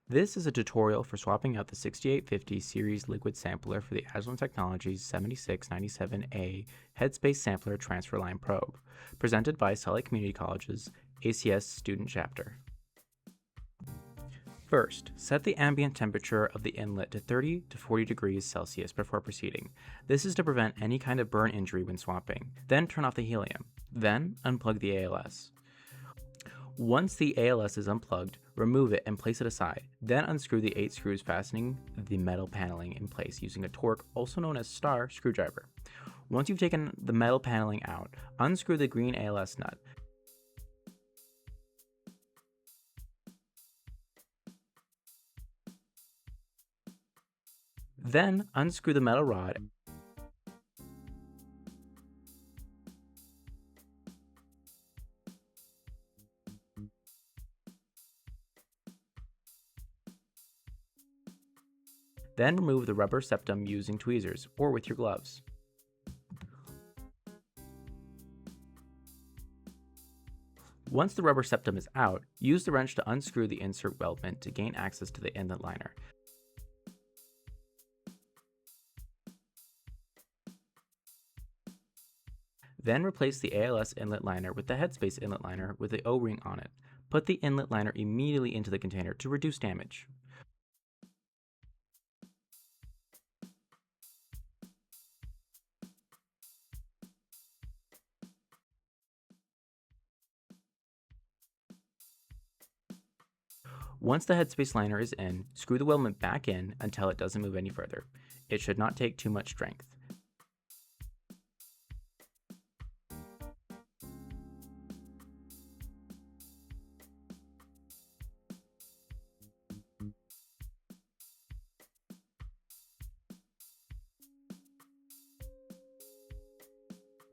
This is a tutorial for swapping out the 6850 series liquid sampler for the Agilent Technologies 7697A Headspace Sampler Transfer Line Probe, presented by Salt Community College's ACS Student Chapter. First, set the ambient temperature of the inlet to 30 to 40 degrees Celsius before proceeding. This is to prevent any kind of burn injury when swapping. Then turn off the helium. Then unplug the ALS. Once the ALS is unplugged, remove it and place it aside. Then unscrew the 8 screws fastening the metal paneling in place using a torque, also known as star, screwdriver. Once you've taken the metal paneling out, unscrew the green ALS nut. Then unscrew the metal rod. Then remove the rubber septum using tweezers or with your gloves. Once the rubber septum is out, use the wrench to unscrew the insert weldment to gain access to the inlet liner. Then replace the ALS inlet liner with the Headspace inlet liner with the O-ring on it. Put the inlet liner immediately into the container to reduce damage. Once the Headspace liner is in, screw the weldment back in until it doesn't move any further. It should not take too much strength.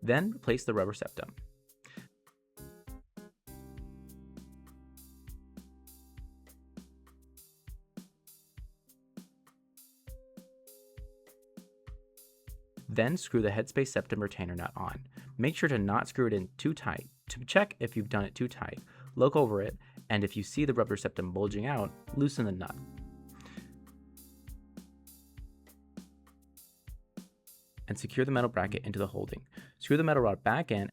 Then replace the rubber septum. Then screw the Headspace septum retainer nut on. Make sure to not screw it in too tight. To check if you've done it too tight, look over it, and if you see the rubber septum bulging out, loosen the nut. And secure the metal bracket into the holding. Screw the metal rod back in.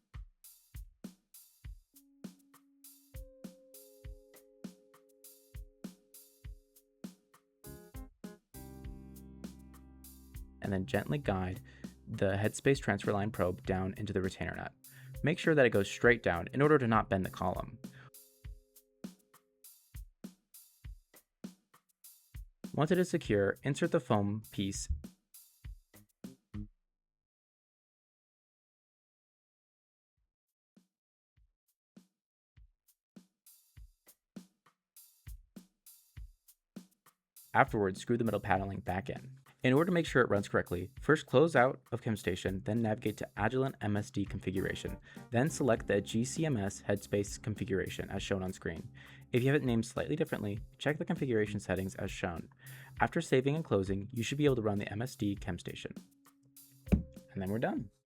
And then gently guide the Headspace transfer line probe down into the retainer nut. Make sure that it goes straight down in order to not bend the column. Once it is secure, insert the foam piece Afterwards, screw the metal paneling back in. In order to make sure it runs correctly, first close out of ChemStation, then navigate to Agilent MSD configuration. Then select the GCMS Headspace configuration as shown on screen. If you have it named slightly differently, check the configuration settings as shown. After saving and closing, you should be able to run the MSD ChemStation. And then we're done.